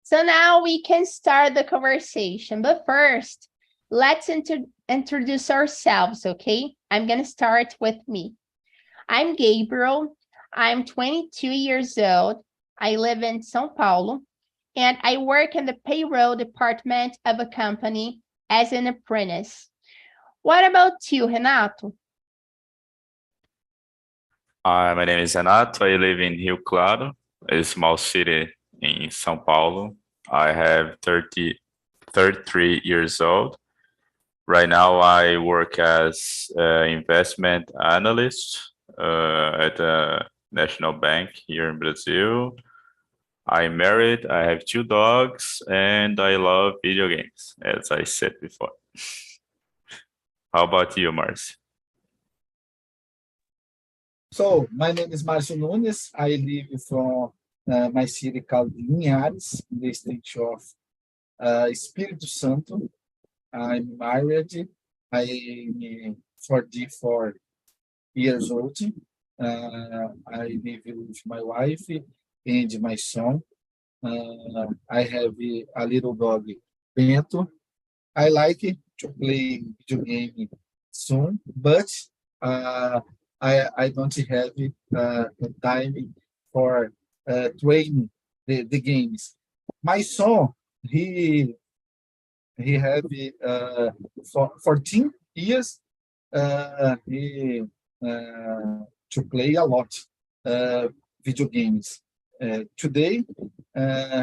So now we can start the conversation. But first, let's introduce ourselves, okay? I'm going to start with me. I'm Gabriel. I'm 22 years old. I live in São Paulo, and I work in the payroll department of a company as an apprentice. What about you, Renato? Hi, my name is Renato. I live in Rio Claro, a small city in São Paulo. I have 33 years old. Right now, I work as an investment analyst at a national bank here in Brazil. I'm married, I have 2 dogs, and I love video games, as I said before. How about you, Marcy? So, my name is Marcio Nunes. I live from my city called Linhares, in the state of Espírito Santo. I'm married. I'm 44 years old. I live with my wife and my son. I have a little dog, Bento. I like to play video game soon, but I don't have time for training the games. My son, he have 14 years. He to play a lot video games. Today,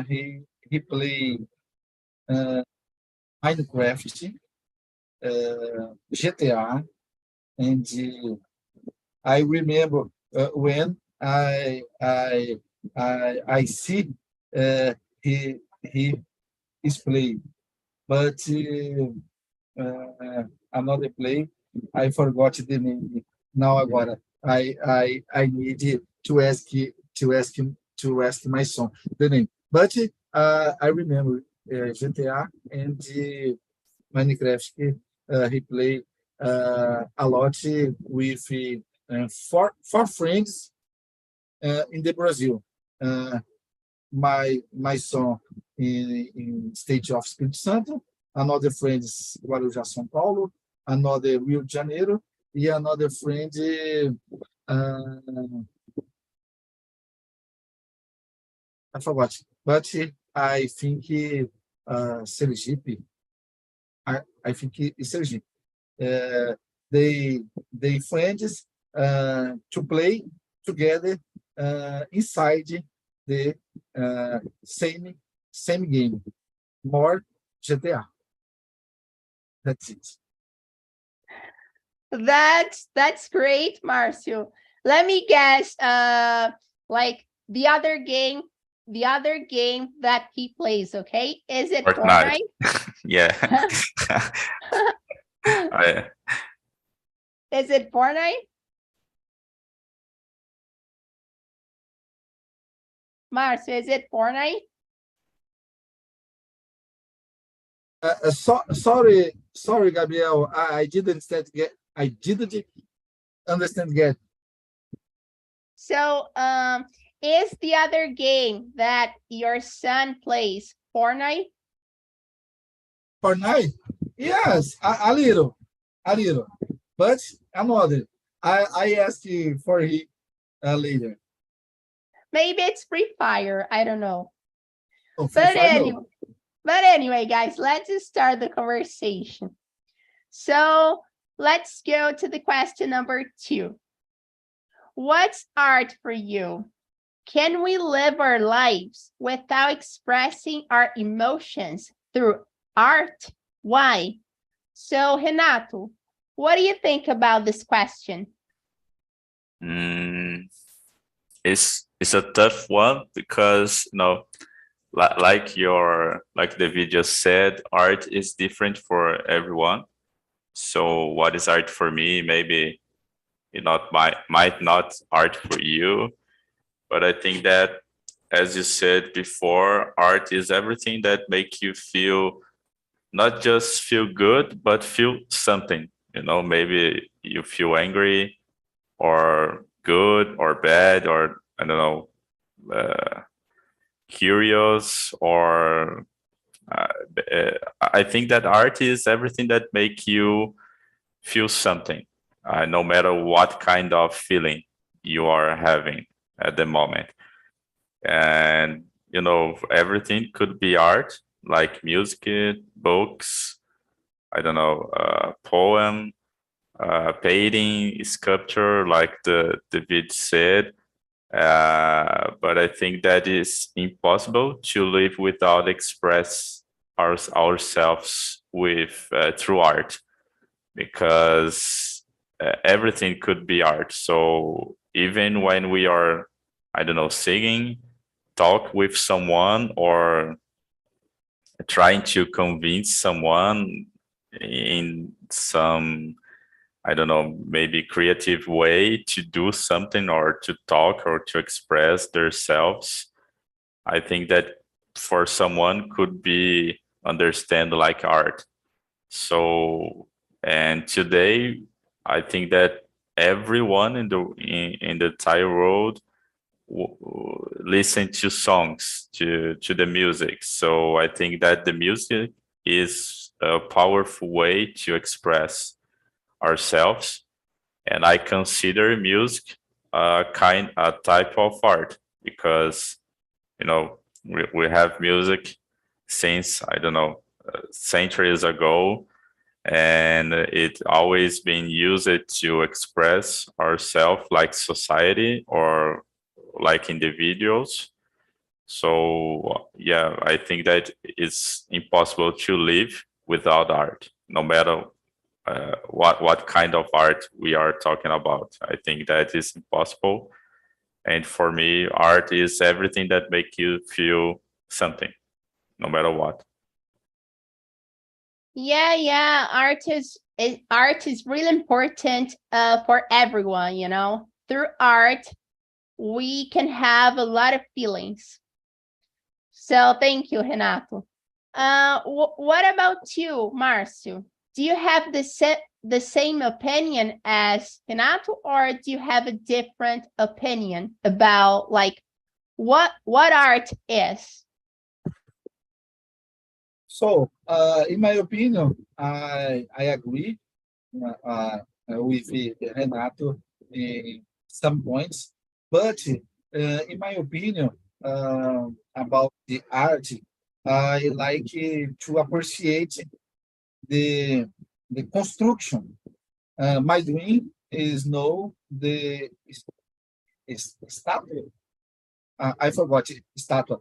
he play Minecraft, GTA, and I remember when I see he is play, but another play I forgot the name. Now agora I need to ask my son the name, but I remember GTA and Minecraft. He play a lot with four friends in the Brazil. My son in state of Espírito Santo, another friend is Guarujá, São Paulo, another Rio de Janeiro, and another friend I forgot, but I think Sergipe. I think it's Sergipe. They friends to play together inside the same game, more GTA. That's it. That's great, Marcio. Let me guess, like the other game that he plays, okay? Is it Fortnite? Yeah. Is it Fortnite? Marcio, is it Fortnite? Sorry, Gabriel. I didn't understand yet. So, is the other game that your son plays Fortnite? Fortnite? Yes, a little, but another. I ask you for it later. Maybe it's Free Fire. I don't know. Oh, but anyway, guys, let's just start the conversation. So let's go to the question number 2. What's art for you? Can we live our lives without expressing our emotions through art? Why? So, Renato, what do you think about this question? It's a tough one because like the video said, art is different for everyone. So what is art for me? Maybe might not art for you, but I think that, as you said before, art is everything that make you feel, not just feel good, but feel something. Maybe you feel angry or good or bad, or I don't know, curious, or I think that art is everything that make you feel something, no matter what kind of feeling you are having at the moment. And, everything could be art, like music, books, I don't know, poem, painting, sculpture, like the vid said. But I think that is impossible to live without express ourselves with through art, because everything could be art. So even when we are, I don't know, singing, talk with someone, or trying to convince someone in some, I don't know, maybe creative way to do something, or to talk, or to express themselves, I think that for someone could be understand like art. So, and today, I think that everyone in the entire world listen to songs, to the music. So I think that the music is a powerful way to express ourselves, and I consider music a type of art, because we have music since, I don't know, centuries ago, and it always been used to express ourselves like society, or like individuals. So yeah, I think that it's impossible to live without art, no matter what kind of art we are talking about. I think that is impossible. And for me, art is everything that make you feel something, no matter what. Yeah. Art is really important for everyone, Through art, we can have a lot of feelings. So thank you, Renato. What about you, Marcio? Do you have the same opinion as Renato, or do you have a different opinion about what art is? So, in my opinion, I agree with Renato in some points, but in my opinion, about the art, I like to appreciate the construction. My dream is know the statue. I forgot it, statue.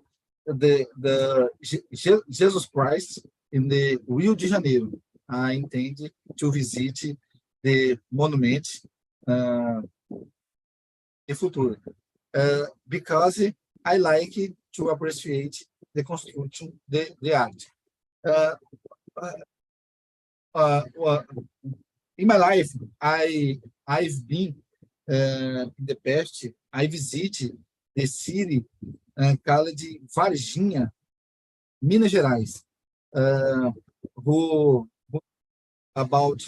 Jesus Christ in the Rio de Janeiro. I intend to visit the monument in futuro, because I like to appreciate the construction, the art. Well, in my life, I've been in the past. I visited the city called Varginha, Minas Gerais. Who about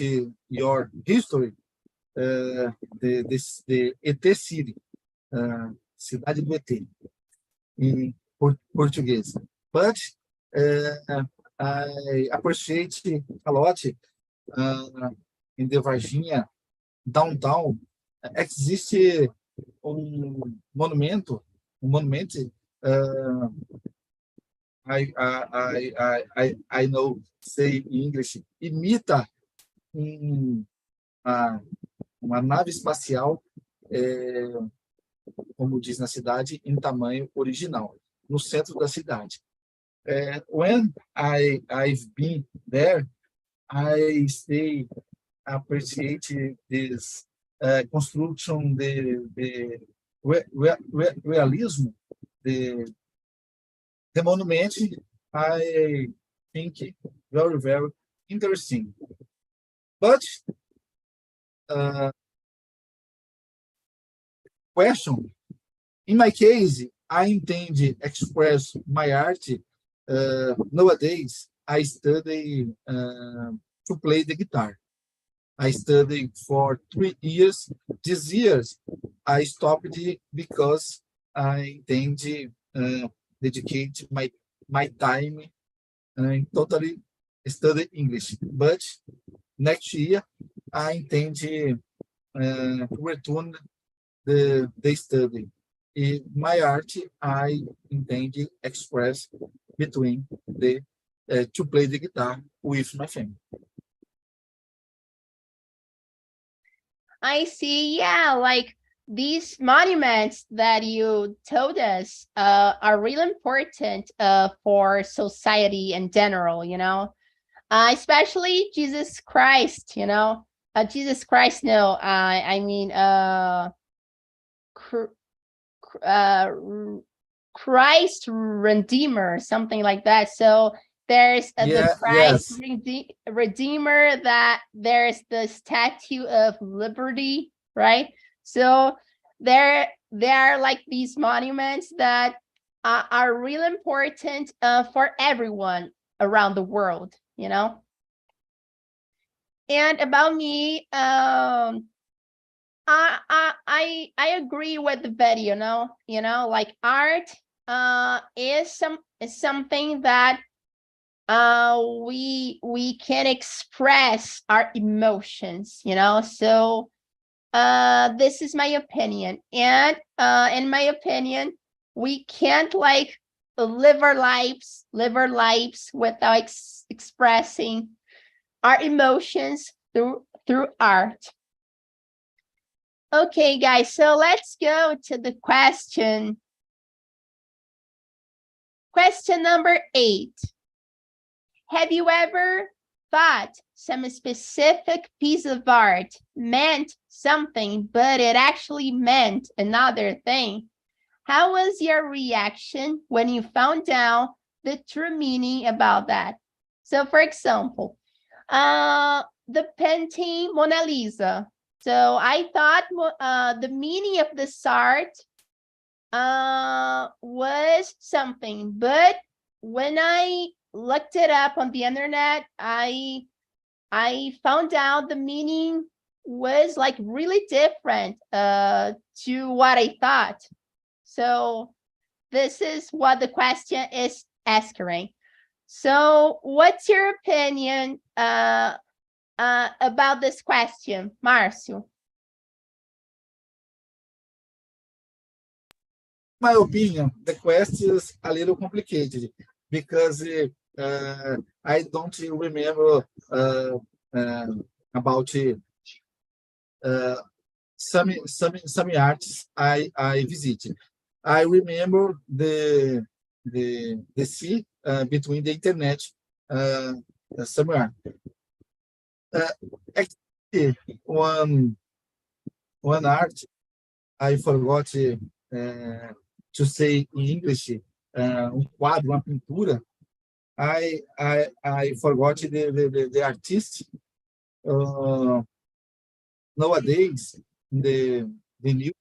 your history? The ET city, cidade do ET, in Portuguese. But I appreciate a lot in the Varginha downtown existe monumento, I know say in English, imita uma nave espacial, como diz na cidade, em tamanho original, no centro da cidade. When I've been there, I stay appreciate this construction, the realism, the monument. I think very, very interesting. But question, in my case, I intend to express my art. Nowadays, I study to play the guitar. I studied for 3 years. This year, I stopped because I intend dedicate my time and totally study English. But next year, I intend to return the study. In my art, I intend to express between the to play the guitar with my family. I see. Yeah, like these monuments that you told us are really important for society in general, you know, especially Jesus Christ, you know, Jesus Christ, no, I mean, Christ Redeemer, something like that. So there's the Christ Yes. Redeemer, that there's the Statue of Liberty, right? So there are like these monuments that are really important for everyone around the world, you know. And about me, I agree with the video, you know, like art is something that we can express our emotions, you know. So this is my opinion, and in my opinion, we can't like live our lives without expressing our emotions through art. Okay, guys, so let's go to the question. Question number 8. Have you ever thought some specific piece of art meant something, but it actually meant another thing? How was your reaction when you found out the true meaning about that? So, for example, the painting Mona Lisa. So I thought the meaning of this art was something, but when I looked it up on the internet, I found out the meaning was like really different to what I thought. So this is what the question is asking. So what's your opinion about this question, Marcio? My opinion, the question is a little complicated because I don't remember about some arts I visited. I remember the sea between the internet somewhere. Actually, one art I forgot to say in English, quadro, uma pintura. I forgot the artist. Nowadays, the new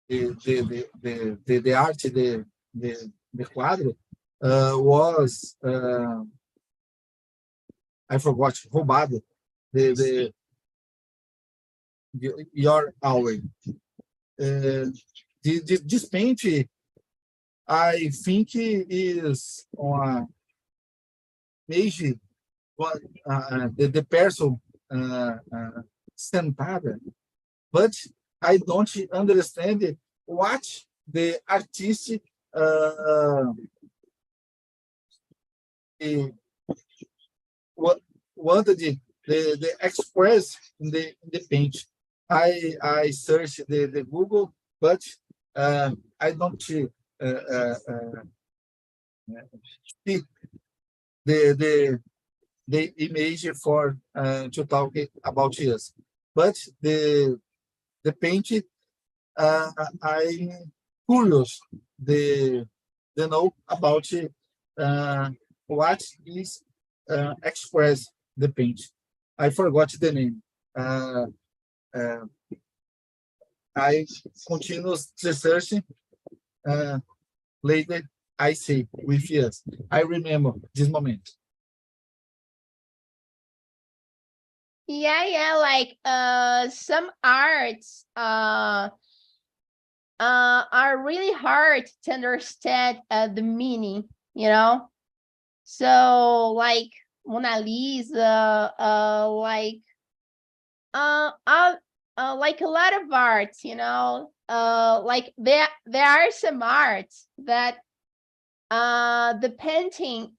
the art, the quadro was I forgot, roubado. The your hour. This paint, I think is on image the person sentada, but I don't understand what the artist wanted the express in the paint. I search the Google, but I don't see the image for to talk about this. But the paint, I'm curious the know about what is express the paint. I forgot the name. I continue researching. Later, I say with yes. I remember this moment. Yeah, like some arts are really hard to understand the meaning, you know. So like Mona Lisa, like a lot of arts, you know. Like there are some arts that the painting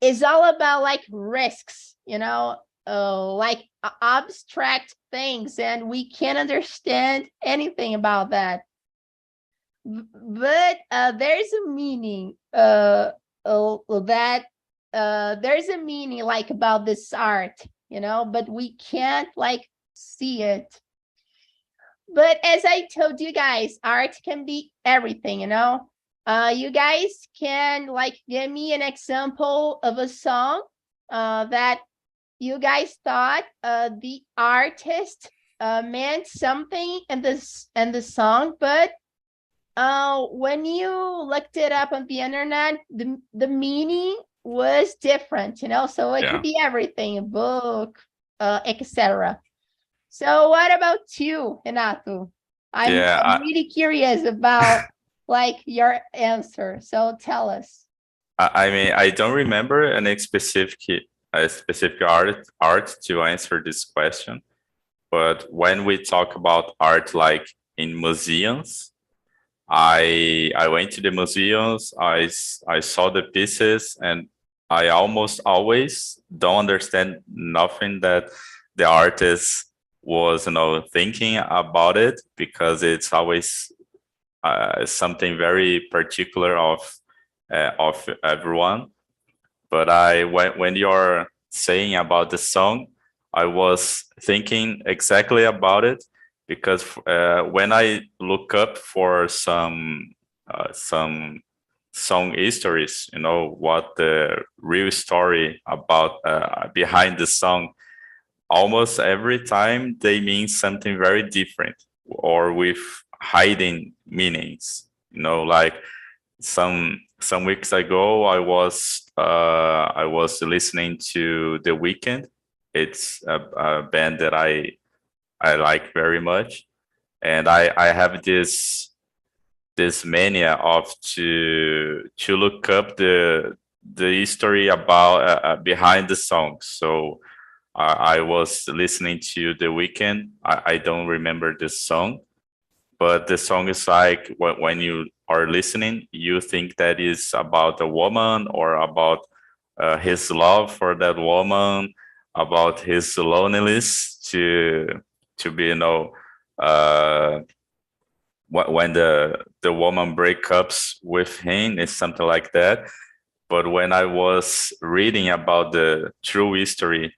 is all about like risks, you know, like abstract things, and we can't understand anything about that. But there's a meaning that there's a meaning like about this art, you know, but we can't like see it. But as I told you guys, art can be everything, you know. You guys can like give me an example of a song that you guys thought the artist meant something in the song, but when you looked it up on the internet, the meaning was different, you know. So it could be everything, a book, etc. So what about you, Renato? I'm really curious about like your answer. So tell us. I mean, I don't remember any specific art to answer this question, but when we talk about art, like in museums, I went to the museums. I saw the pieces, and I almost always don't understand nothing that the artist was, you know, thinking about it, because it's always something very particular of everyone. But when you're saying about the song, I was thinking exactly about it, because when I look up for some song histories, you know, what the real story about behind the song, almost every time they mean something very different, or with hiding meanings, you know. Like some weeks ago, I was listening to The Weeknd. It's a band that I like very much, and I have this mania of to look up the history about behind the song. So I was listening to The Weeknd. I don't remember the song, but the song is like, when you are listening, you think that is about a woman, or about his love for that woman, about his loneliness to be, you know, when the woman breaks up with him, it's something like that. But when I was reading about the true history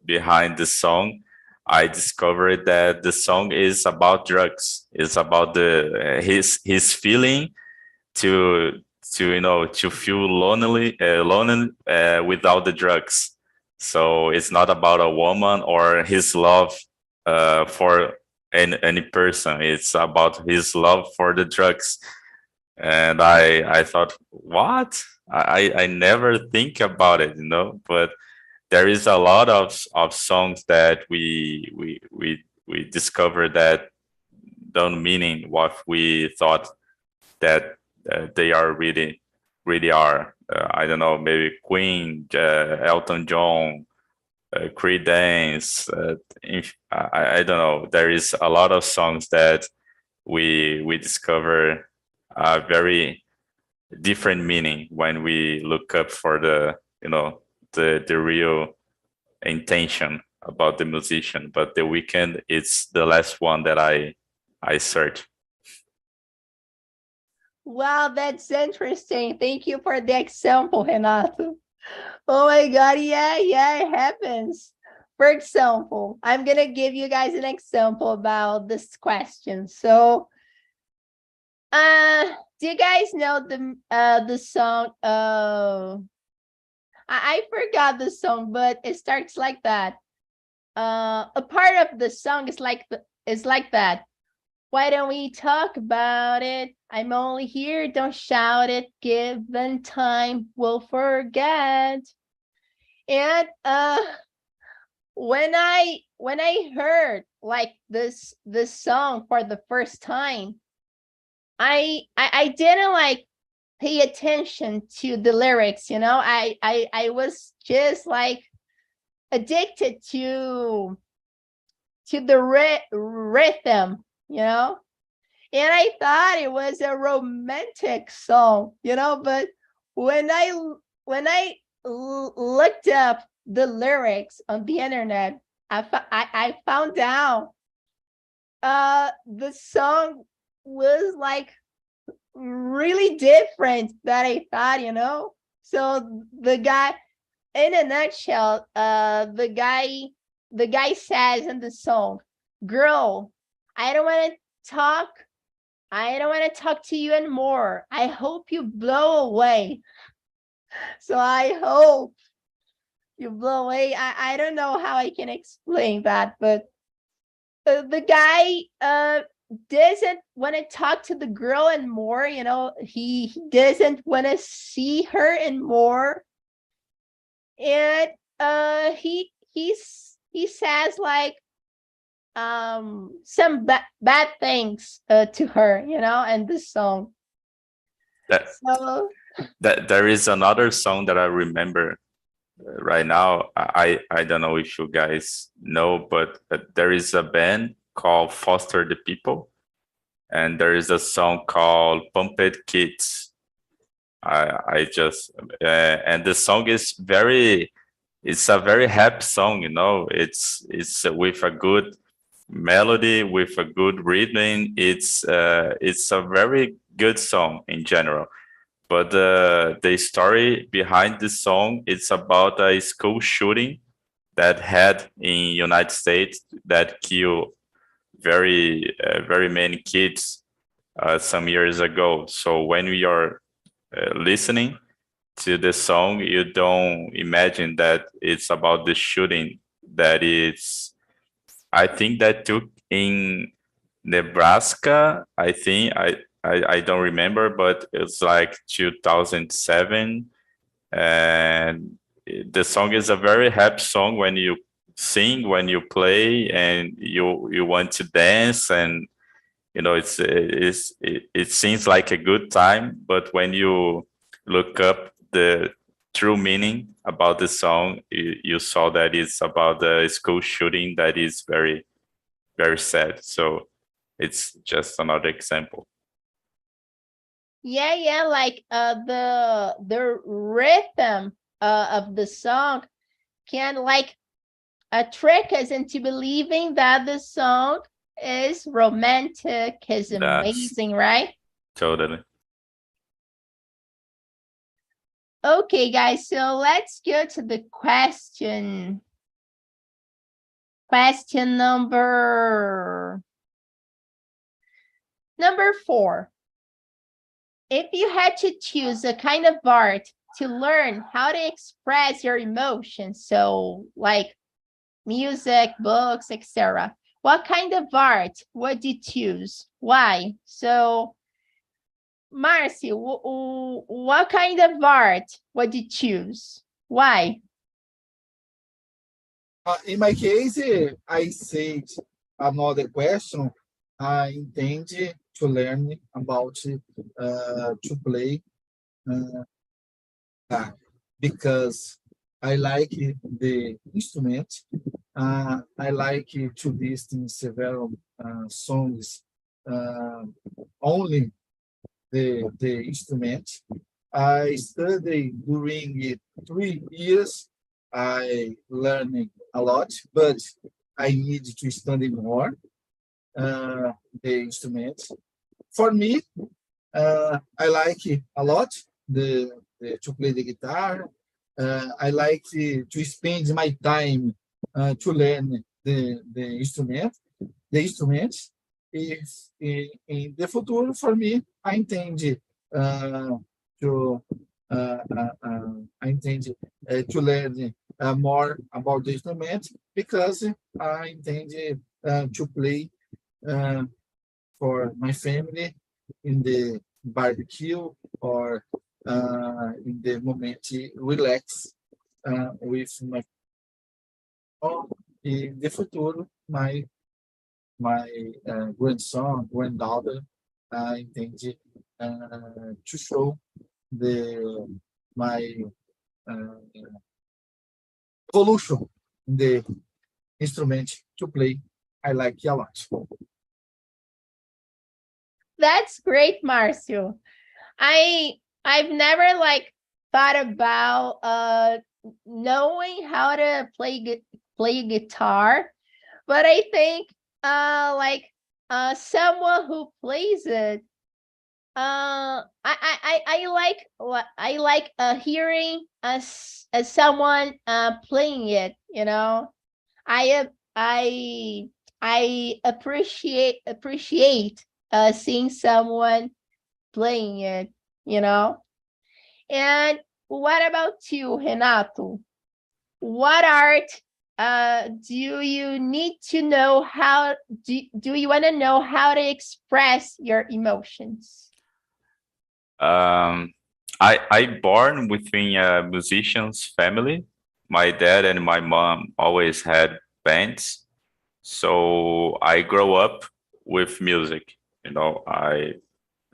behind the song, I discovered that the song is about drugs. It's about his feeling to you know, to feel lonely without the drugs. So it's not about a woman or his love for any person. It's about his love for the drugs. And I thought, what? I never think about it, you know. But there is a lot of songs that we discover that don't meaning what we thought that they are really are. I don't know, maybe Queen, Elton John, Creedence. I don't know. There is a lot of songs that we discover a very different meaning when we look up for the, you know, the real intention about the musician. But The Weeknd, it's the last one that I searched. Wow, that's interesting. Thank you for the example, Renato. Oh my God, yeah, it happens. For example, I'm gonna give you guys an example about this question. So, do you guys know the song? I forgot the song, but it starts like that. A part of the song is like that. Why don't we talk about it? I'm only here, don't shout it. Given time, we'll forget. And when I heard like this song for the first time, I didn't like pay attention to the lyrics, you know. I was just like addicted to the rhythm, you know. And I thought it was a romantic song, you know, but when I looked up the lyrics on the internet, I found out the song was like really different than I thought, you know. So the guy, in a nutshell, the guy says in the song, "Girl, I don't want to talk. I don't want to talk to you anymore. I hope you blow away." So I hope you blow away. I don't know how I can explain that, but the guy doesn't want to talk to the girl anymore, you know. He doesn't want to see her anymore. And he says like some bad things to her, you know, and this song. That, So that there is another song that I remember right now. I don't know if you guys know, but there is a band called Foster the People, and there is a song called Pumped Kids. I just and the song is it's a very happy song, you know. It's with a good melody, with a good rhythm. It's a very good song in general. But the story behind this song, it's about a school shooting that had in United States that killed very many kids some years ago. So when we are listening to the song, you don't imagine that it's about the shooting that is, I think that took in Nebraska. I think I don't remember, but it's like 2007. And the song is a very happy song when you sing, when you play, and you want to dance, and you know it seems like a good time. But when you look up the true meaning about the song, you saw that it's about the school shooting that is very sad. So it's just another example. yeah, like the rhythm of the song can like trick us into believing that the song is romantic, is That's amazing, right? totally. Okay, guys, so let's go to the question. Question number 4. If you had to choose a kind of art to learn how to express your emotions, so like music, books, etc., what kind of art would you choose? Why? So, Marcy, what kind of art would you choose? Why? In my case, I said another question. I intend to learn about to play because I like the instrument. I like to listen several songs only the instrument. I studied during 3 years. I learned a lot, but I need to study more the instrument. For me, I like a lot to play the guitar. I like to spend my time to learn the instrument. The instruments. If in the future, for me, I intend to I intend to learn more about the instrument because I intend to play for my family in the barbecue or in the moment relax with my E de futuro, my grandson, granddaughter, intend to show my evolution in the instrument to play. I like it a lot. That's great, Marcio. I've never like thought about knowing how to play guitar, but I think someone who plays it, I like hearing someone playing it, you know. I appreciate seeing someone playing it, you know. And what about you, Renato? What art do you need to know how do you want to know how to express your emotions? I born within a musician's family. My dad and my mom always had bands, so I grow up with music. You know, I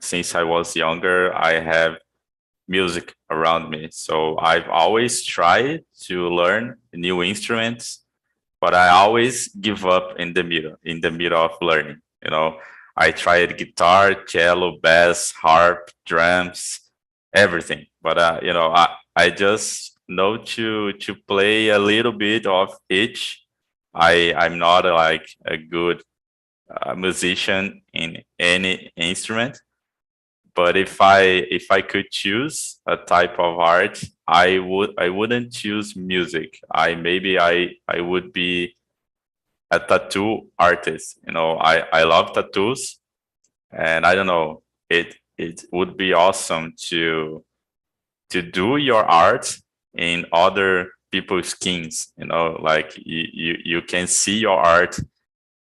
since I was younger, I have music around me. So I've always tried to learn new instruments, but I always give up in the middle of learning. You know, I tried guitar, cello, bass, harp, drums, everything. But you know, I just know to play a little bit of each. I'm not like a good musician in any instrument, but if I could choose a type of art, I wouldn't choose music. I would be a tattoo artist. You know, I love tattoos, and I don't know, it would be awesome to do your art in other people's skins. You know, like you can see your art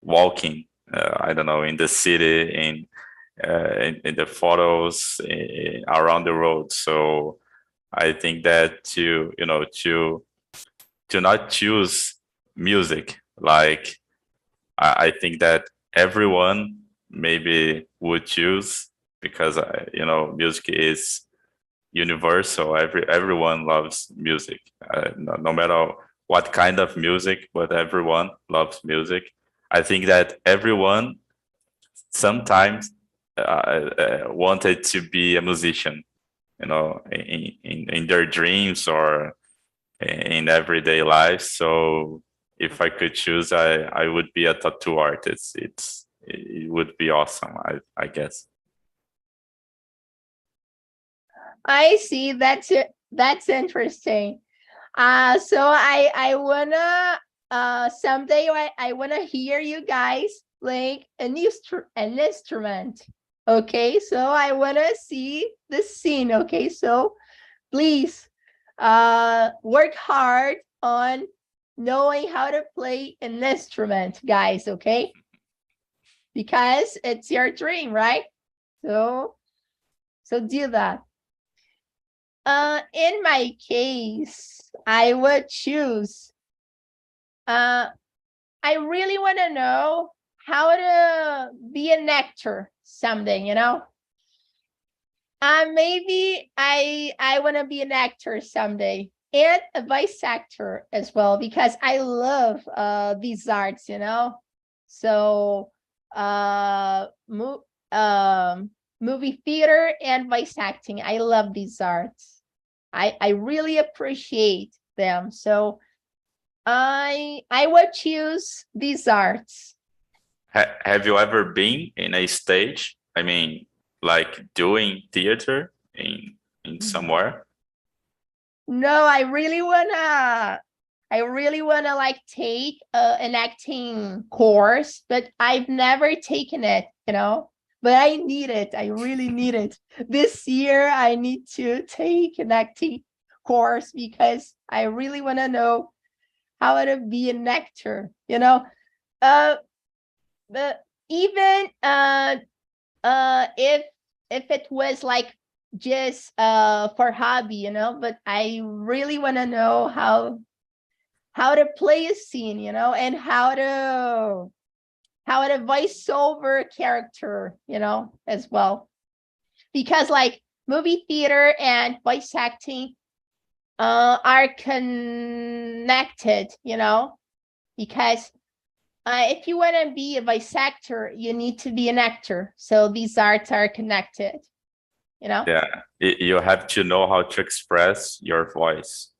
walking. I don't know, in the city, in the photos around the road. So I think that to not choose music, like I think that everyone maybe would choose, because music is universal. Everyone loves music, no matter what kind of music, but everyone loves music. I think that everyone sometimes wanted to be a musician, in their dreams or in everyday life. So if I could choose, I would be a tattoo artist. It would be awesome, I guess. I see. That's interesting. So I wanna someday I wanna hear you guys play an instrument. Okay, so I wanna see the scene. Okay, so please work hard on knowing how to play an instrument, guys. Okay, because it's your dream, right? So do that. In my case, I would choose. I really want to know how to be an actor someday. Maybe I want to be an actor someday, and a voice actor as well, because I love these arts. So movie theater and voice acting. I love these arts. I really appreciate them. So I would choose these arts. Have you ever been in a stage? I mean, like doing theater in somewhere? No, I really wanna like take an acting course, but I've never taken it, but I need it. I really need it. This year, I need to take an acting course because I really want to know how to be an actor, But even if it was like just for hobby, but I really want to know how to play a scene, you know, and how to voice over a character, you know, as well. Because like movie theater and voice acting are connected, you know, because if you want to be a voice actor, you need to be an actor. So these arts are connected, you know? Yeah, you have to know how to express your voice.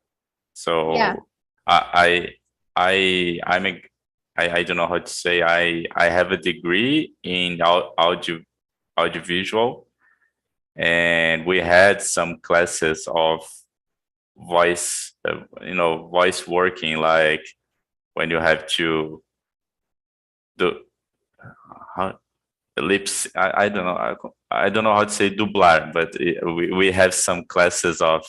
So Yeah. I don't know how to say, I have a degree in audiovisual, and we had some classes of voice, voice working, like when you have to do how the lips. I don't know. I don't know how to say dublar, but we have some classes of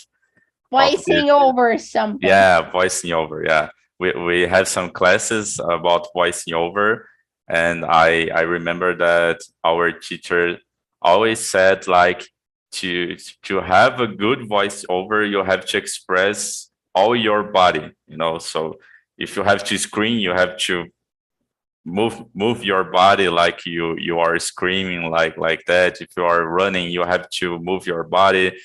Voicing this. over something. Yeah, voicing over. Yeah, we have some classes about voicing over, and I remember that our teacher always said, like, to have a good voiceover, you have to express all your body. You know, so if you have to scream, you have to move your body like you are screaming, like that. If you are running, you have to move your body.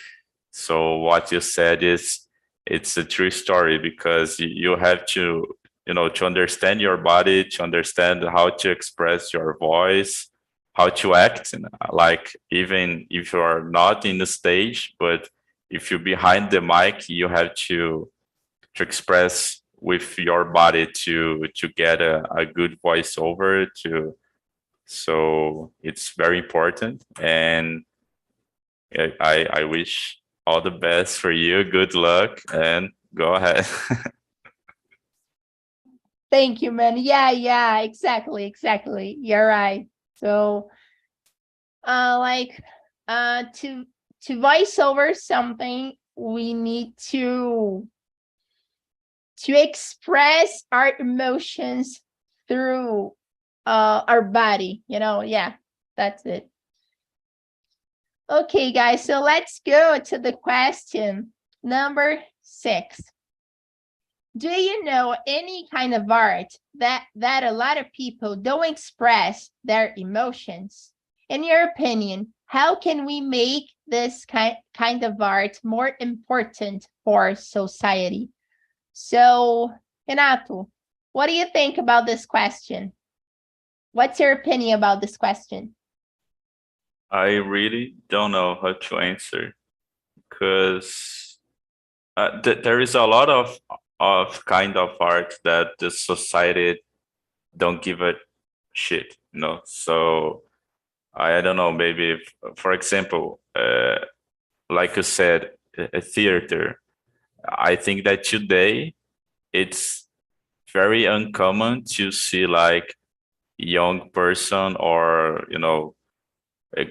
So what you said is, it's a true story, because you have to, to understand your body, to understand how to express your voice, how to act, like, even if you are not in the stage, but if you're behind the mic, you have to express with your body to get a good voiceover to. So it's very important, and I wish all the best for you. Good luck, and go ahead. Thank you, man. Yeah, exactly. You're right. So to voice over something, we need to express our emotions through our body, you know. Yeah, that's it. Okay, guys, so let's go to the question number 6. Do you know any kind of art that a lot of people don't express their emotions? In your opinion, how can we make this kind of art more important for society? So, Renato, what do you think about this question? What's your opinion about this question? I really don't know how to answer, because there is a lot of kind of art that the society don't give a shit, So I don't know, maybe if, for example, like you said, a theater. I think that today it's very uncommon to see, like, young person, or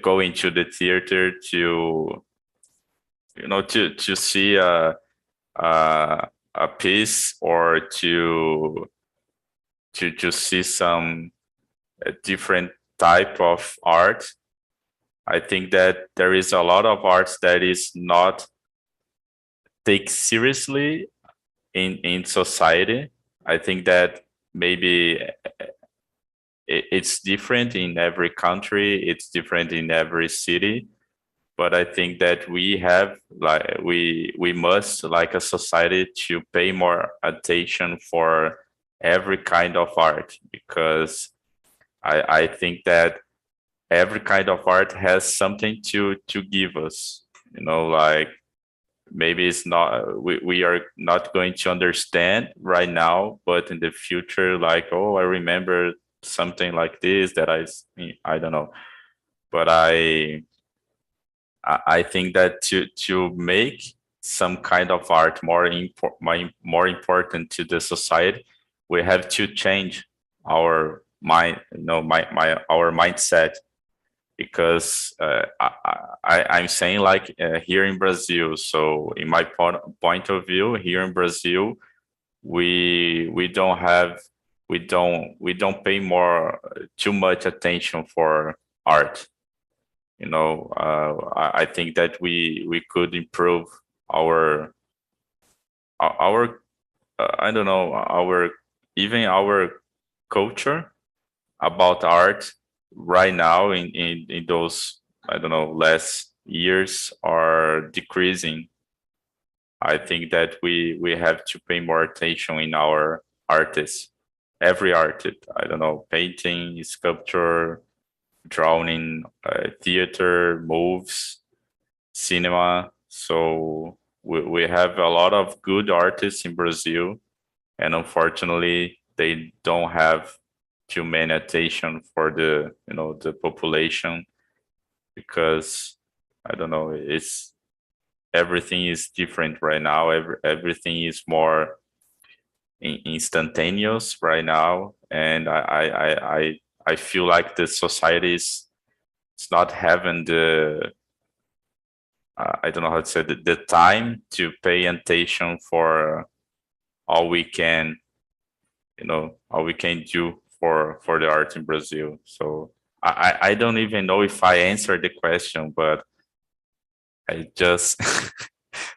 going to the theater to to see a piece, or to see some different type of art. I think that there is a lot of arts that is not take seriously in society. I think that maybe it's different in every country, it's different in every city, but I think that we have, like, we must, like a society, to pay more attention for every kind of art, because I think that every kind of art has something to give us, like, maybe it's not, we are not going to understand right now, but in the future, like, oh, I remember something like this that I don't know. But I think that to make some kind of art more important to the society, we have to change our mind, our mindset, because I'm saying, like, here in Brazil. So in my point of view, here in Brazil, we don't pay more too much attention for art. I think that we could improve our I don't know, our culture about art right now in those, I don't know, last years are decreasing. I think that we have to pay more attention in our artists. Every artist, I don't know, painting, sculpture, drawing, theater, moves, cinema. So we have a lot of good artists in Brazil, and unfortunately, they don't have too many attention for the population, because I don't know, it's everything is different right now. Everything is more instantaneous right now, and I feel like the society is it's not having the I don't know how to say the time to pay attention for all we can all we can do for the art in Brazil. So I don't even know if I answered the question, but I just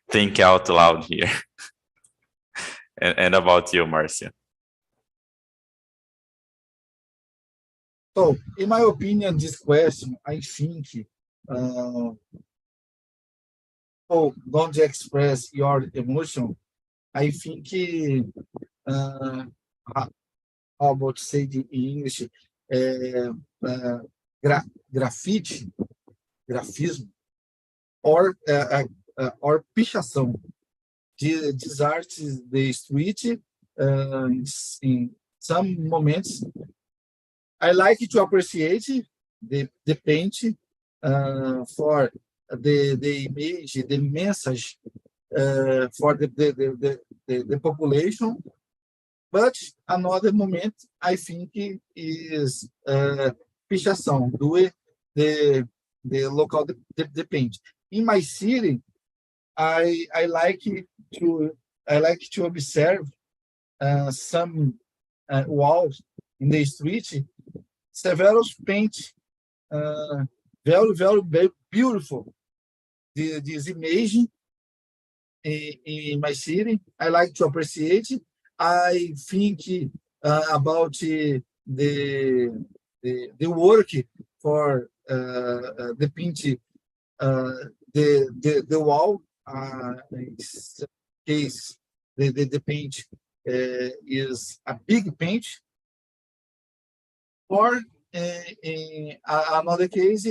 think out loud here. And about you, Marcia? So, in my opinion, this question, I think, don't express your emotion. I think, how about say it in English, graffiti, grafismo, or pichação. These arts, the street, in some moments, I like to appreciate the paint for the image, the message for the population. But another moment, I think, is pichação, do the local the paint. In my city, I like to observe some walls in the street, several paint, very beautiful. This image in my city, I like to appreciate. I think about the work for the paint, the wall. In this case, the paint is a big paint. Or in another case,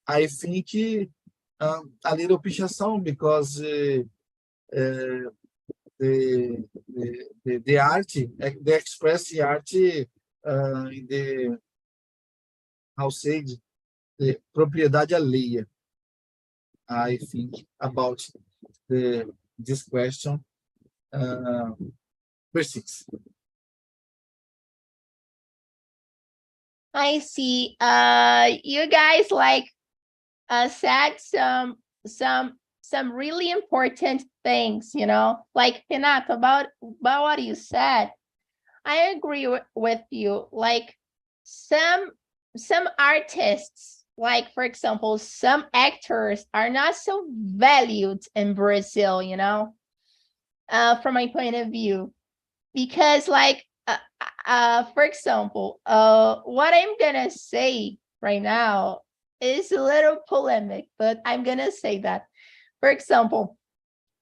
I think a little pichação, because the art, the express art in the, how say it, the propriedade alheia. I think about this question. Verse 6. I see. You guys said some really important things, like Renato, about what you said. I agree with you. Like some artists, like for example, some actors are not so valued in Brazil, from my point of view, because for example, what I'm gonna say right now is a little polemic, but I'm gonna say that. For example,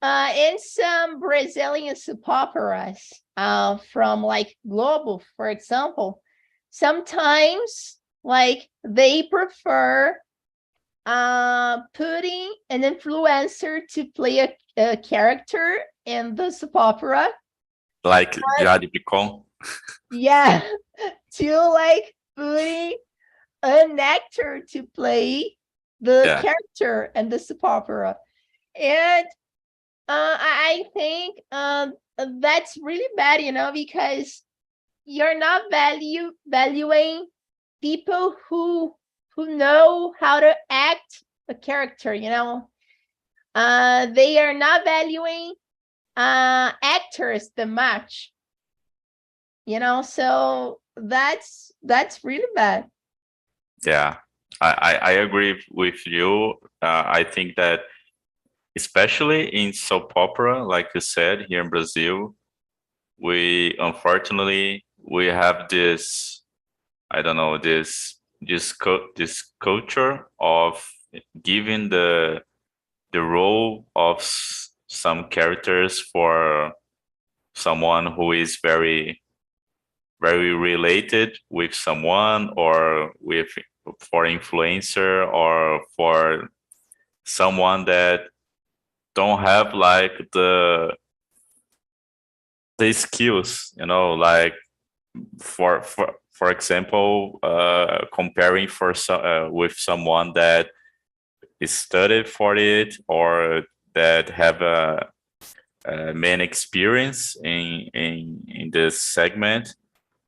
in some Brazilian soap operas, from Globo, for example, sometimes they prefer putting an influencer to play a character in the soap opera. Like Jade Picon? Yeah, to putting an actor to play the character in the soap opera. And I think that's really bad, because you're not valuing people who know how to act a character, they are not valuing actors that much, so that's really bad. Yeah, I agree with you. I think that especially in soap opera, like you said, here in Brazil, we unfortunately we have this, I don't know, this culture of giving the role of some characters for someone who is very related with someone, or with for influencer, or for someone that don't have like the skills, like for example, comparing with someone that is studied for it, or that have a main experience in this segment,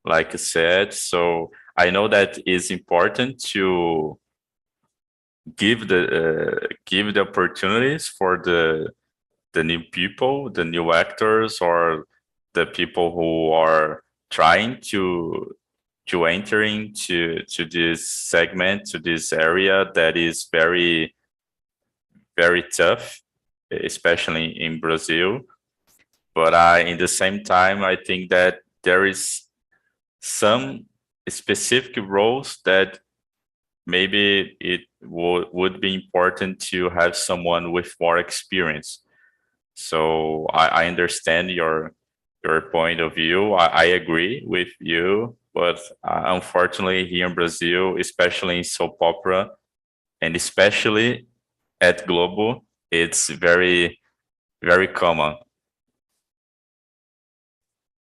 like I said. So I know that it's important to give the opportunities for the new people, the new actors, or the people who are trying to enter into this segment, to this area that is very, very tough, especially in Brazil. But in the same time, I think that there is some specific roles that maybe it would be important to have someone with more experience. So I understand your point of view. I agree with you, but unfortunately here in Brazil, especially in soap opera, and especially at Globo, it's very, very common.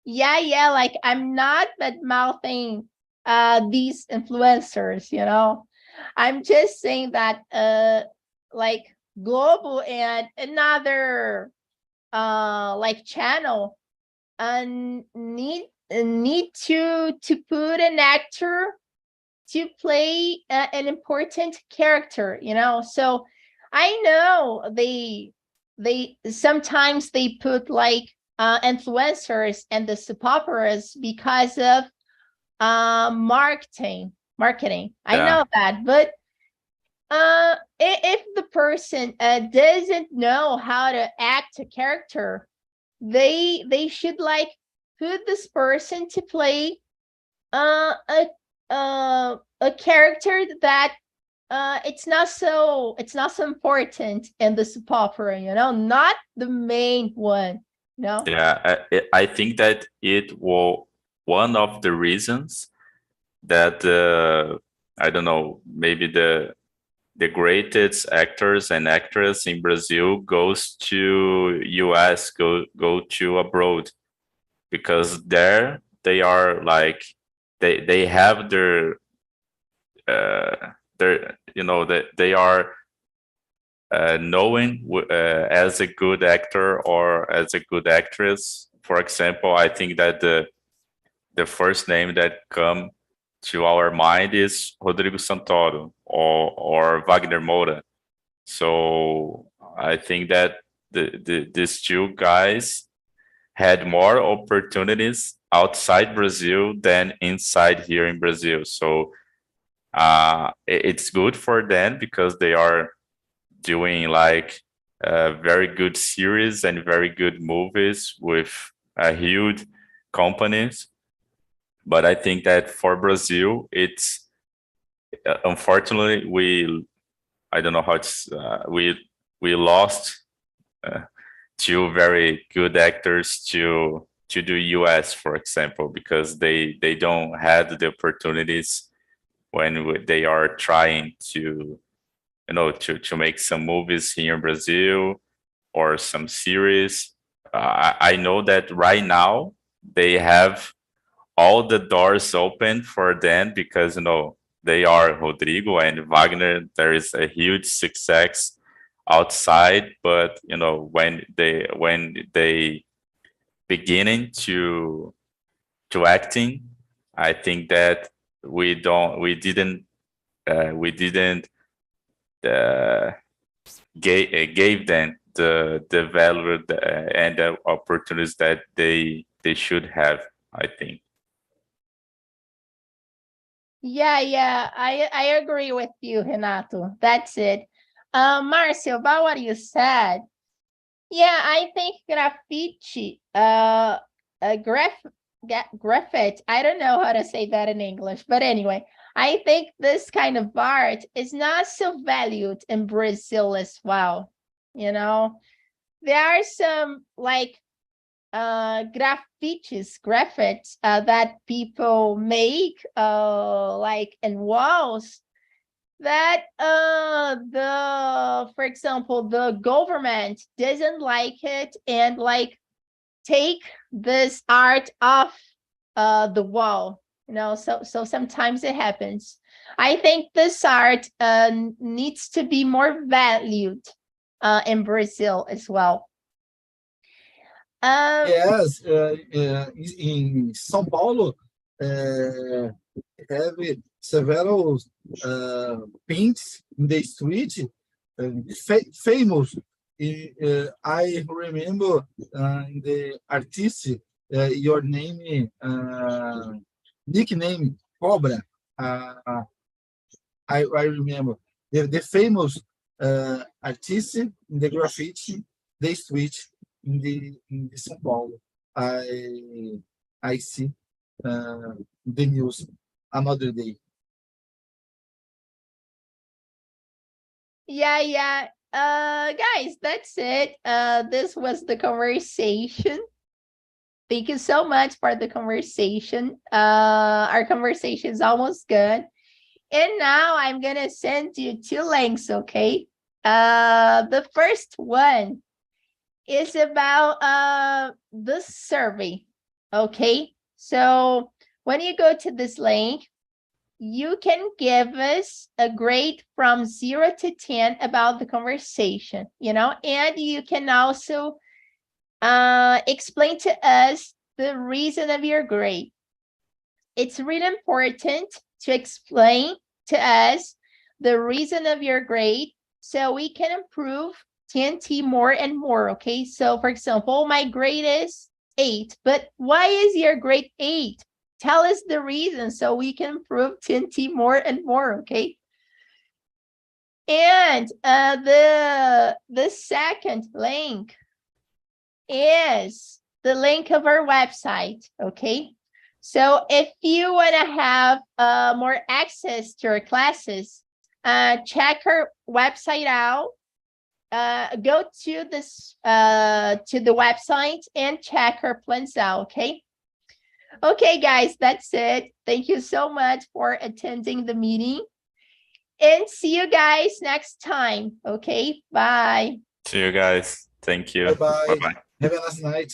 Yeah, like I'm not bad mouthing these influencers, I'm just saying that like Global and another like channel need to put an actor to play an important character, so I know they sometimes they put like influencers and the soap operas because of marketing. I Yeah. know that, but if the person doesn't know how to act a character, they should like put this person to play uh, a a character that it's not so important in the soap opera, not the main one, Yeah, I think that it will one of the reasons that I don't know, maybe the greatest actors and actresses in Brazil goes to US, go to abroad, because there they are like they have their that they are knowing as a good actor or as a good actress. For example, I think that the first name that come to our mind is Rodrigo Santoro or Wagner Moura. So I think that these two guys had more opportunities outside Brazil than inside here in Brazil. So it's good for them because they are doing like very good series and very good movies with huge companies. But I think that for Brazil, it's unfortunately I don't know how it's we lost uh, two very good actors to do US, for example, because they don't have the opportunities when they are trying to to make some movies here in Brazil or some series. I know that right now they have all the doors open for them because they are Rodrigo and Wagner. There is a huge success outside, but when they beginning to acting, I think that we didn't uh, gave them the value and the opportunities that they should have, I think. Yeah, I agree with you, Renato. That's it. Marcio, about what you said, yeah, I think graffiti, graffiti, I don't know how to say that in English, but anyway, I think this kind of art is not so valued in Brazil as well. You know, there are some like graffitis that people make like in walls that for example, the government doesn't like it and like take this art off the wall, you know, so sometimes it happens. I think this art needs to be more valued in Brazil as well. Yes, in São Paulo, have several paints in the street, famous. I remember in the artist, your name, nickname, Cobra. I remember the famous artist in the graffiti, the street in the São Paulo. I see the news another day. Yeah. Guys, that's it. This was the conversation. Thank you so much for the conversation. Our conversation is almost good. And now I'm gonna send you 2 links, okay? The first one is about the survey, okay? So when you go to this link, you can give us a grade from 0 to 10 about the conversation, you know, and you can also explain to us the reason of your grade. It's really important to explain to us the reason of your grade so we can improve TNT more and more, okay? So for example, my grade is 8, but why is your grade 8? Tell us the reason so we can improve TNT more and more, okay? And the second link is the link of our website, okay? So if you want to have more access to our classes, check our website out. Go to this to the website and check our plans out, okay? Okay, guys, that's it. Thank you so much for attending the meeting. And see you guys next time, okay? Bye. See you guys. Thank you. Bye-bye. Bye-bye. Have a nice night.